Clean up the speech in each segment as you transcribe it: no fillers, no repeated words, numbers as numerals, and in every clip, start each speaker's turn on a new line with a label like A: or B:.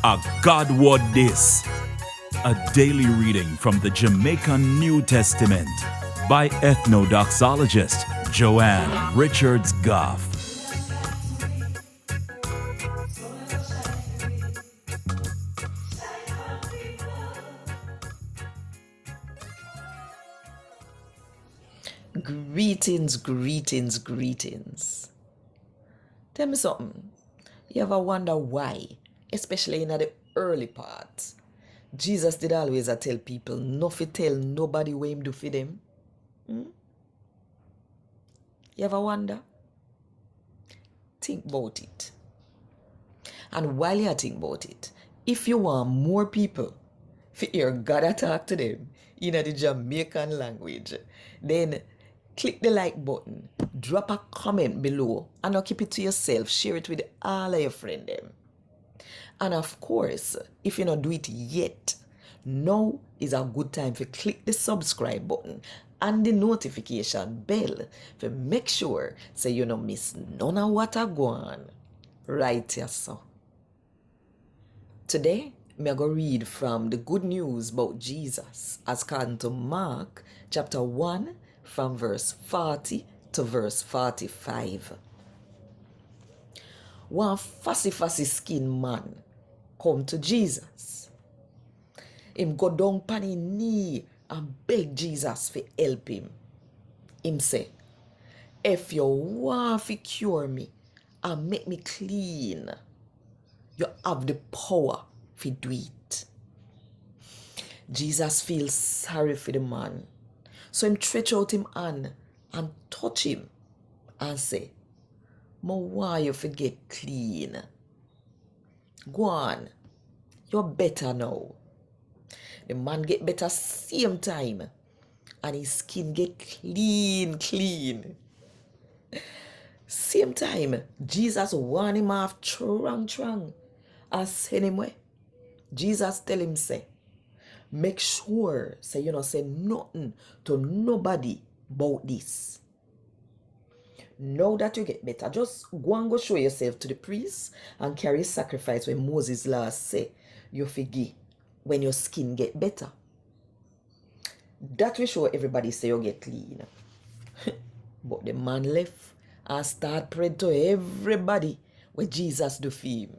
A: A God Word This, a daily reading from the Jamaican New Testament by Ethnodoxologist Joanne Richards Goffe.
B: Greetings. Tell me something. You ever wonder why, especially in the early part, Jesus did always tell people not to tell nobody what him do for them? You ever wonder? Think about it. And while you think about it, if you want more people to hear God talk to them in the Jamaican language, then click the like button, drop a comment below, and not keep it to yourself. Share it with all of your friends. And of course, if you don't do it yet, now is a good time to click the subscribe button and the notification bell to make sure so you don't miss none of what I go on. Right here, so. Today, I'm going to read from the good news about Jesus as according to Mark chapter 1 from verse 40 to verse 45. One fussy skin man come to Jesus. Him go down on his knee and beg Jesus to help him. Him say, if you want to cure me and make me clean, you have the power to do it. Jesus feels sorry for the man. So him stretch out him hand and touch him and say, "Mo want you to get clean. Go on, you're better now." The man get better same time and his skin get clean. Same time, Jesus warn him off trang and send him away. Jesus tell him say, make sure say you not say nothing to nobody about this. Now that you get better, just go and go show yourself to the priest and carry sacrifice when Moses last say you forgive when your skin get better. That will show everybody say you get clean. But the man left and start praying to everybody what Jesus do for him.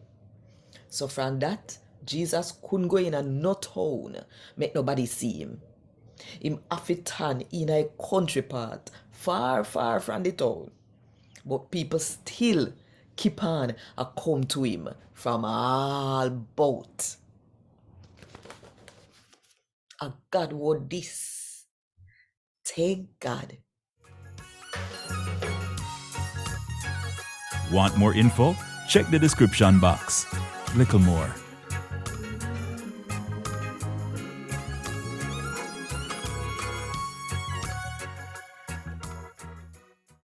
B: So from that, Jesus couldn't go in a no town, make nobody see him. Him have to turn in a country part, far from the town. But people still keep on and come to him from all about. And God word this. Thank God.
A: Want more info? Check the description box. Little more.